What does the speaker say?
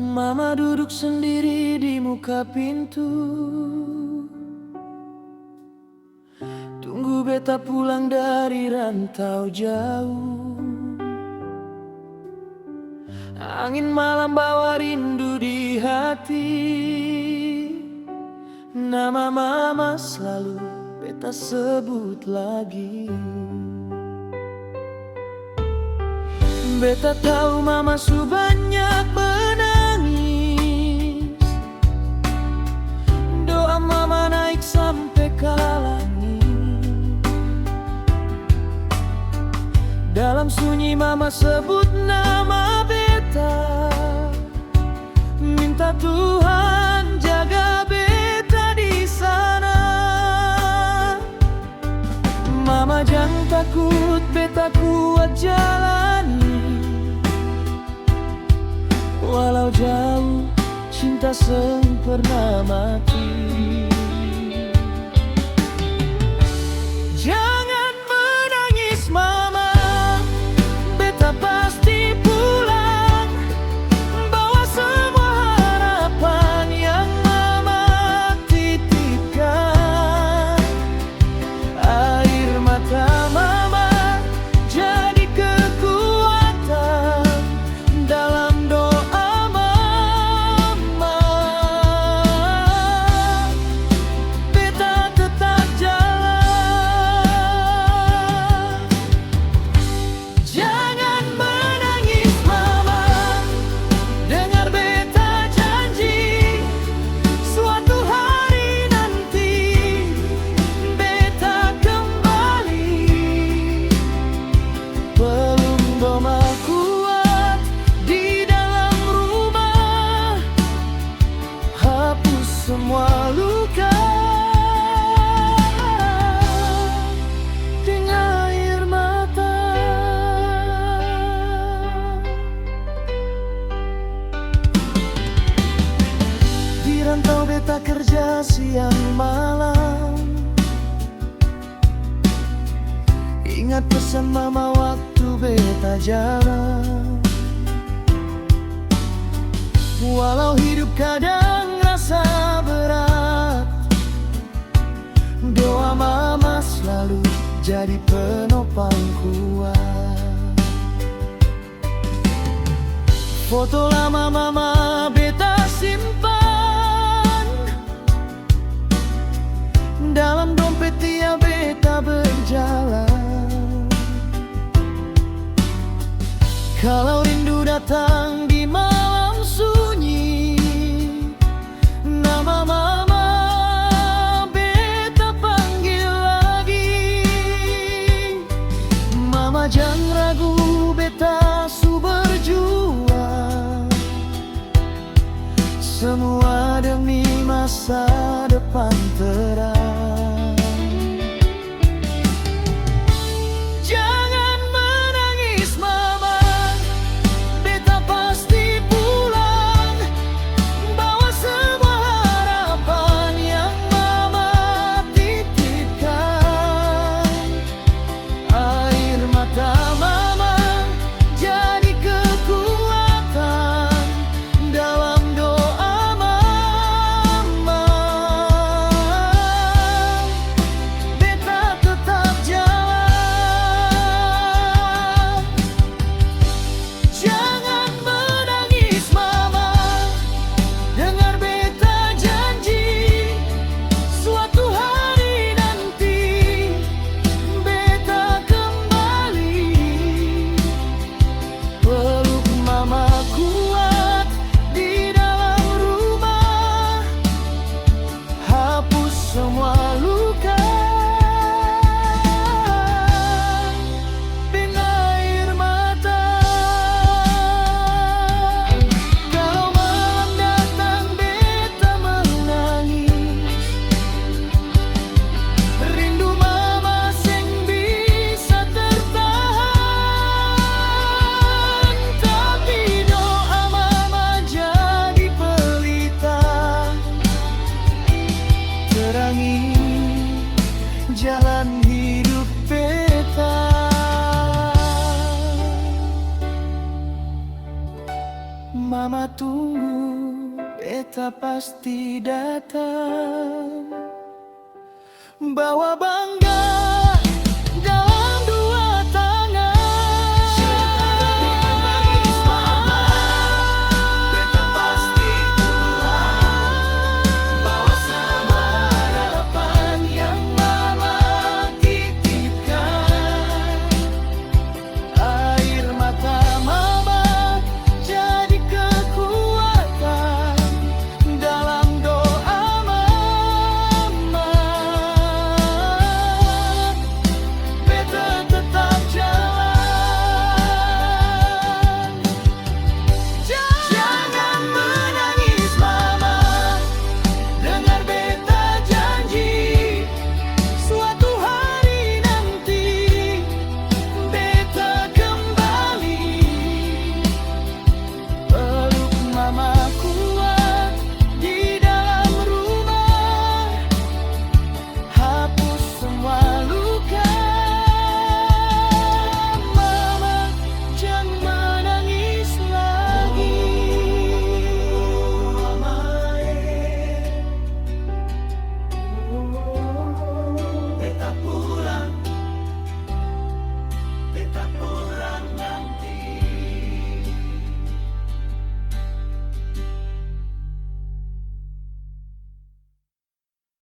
Mama duduk sendiri di muka pintu, tunggu beta pulang dari rantau jauh. Angin malam bawa rindu di hati. Nama mama selalu beta sebut lagi. Beta tahu mama su banyak menangis. Doa mama naik sampai ke langit. Dalam sunyi mama sebut nama beta, minta Tuhan jaga beta di sana. Mama jangan takut, beta kuat jalani. Walau jauh, cinta sempurna mati. Jangan menangis mama, beta pasti pulang. Bawa semua harapan yang mama titipkan. Air mata mama jadi kekuatan dalam doa. Semua luka dengan air mata. Di rantau beta kerja siang malam. Ingat pesan mama waktu beta jalan. Walau hidup kadang rasa berat, doa mama selalu jadi penopang kuat. Foto lama mama beta simpan dalam dompet tiap beta berjalan. Kalau rindu datang di malam sunyi, nama mama beta panggil lagi. Mama jangan ragu, beta su berjuang, semua demi masa depan terang. Jangan menangis mama, beta pasti pulang. Bawa semua harapan yang mama titipkan. Air mata mama jadi kekuatan dalam doa mama. Mama tunggu, beta pasti datang. Bawa bangga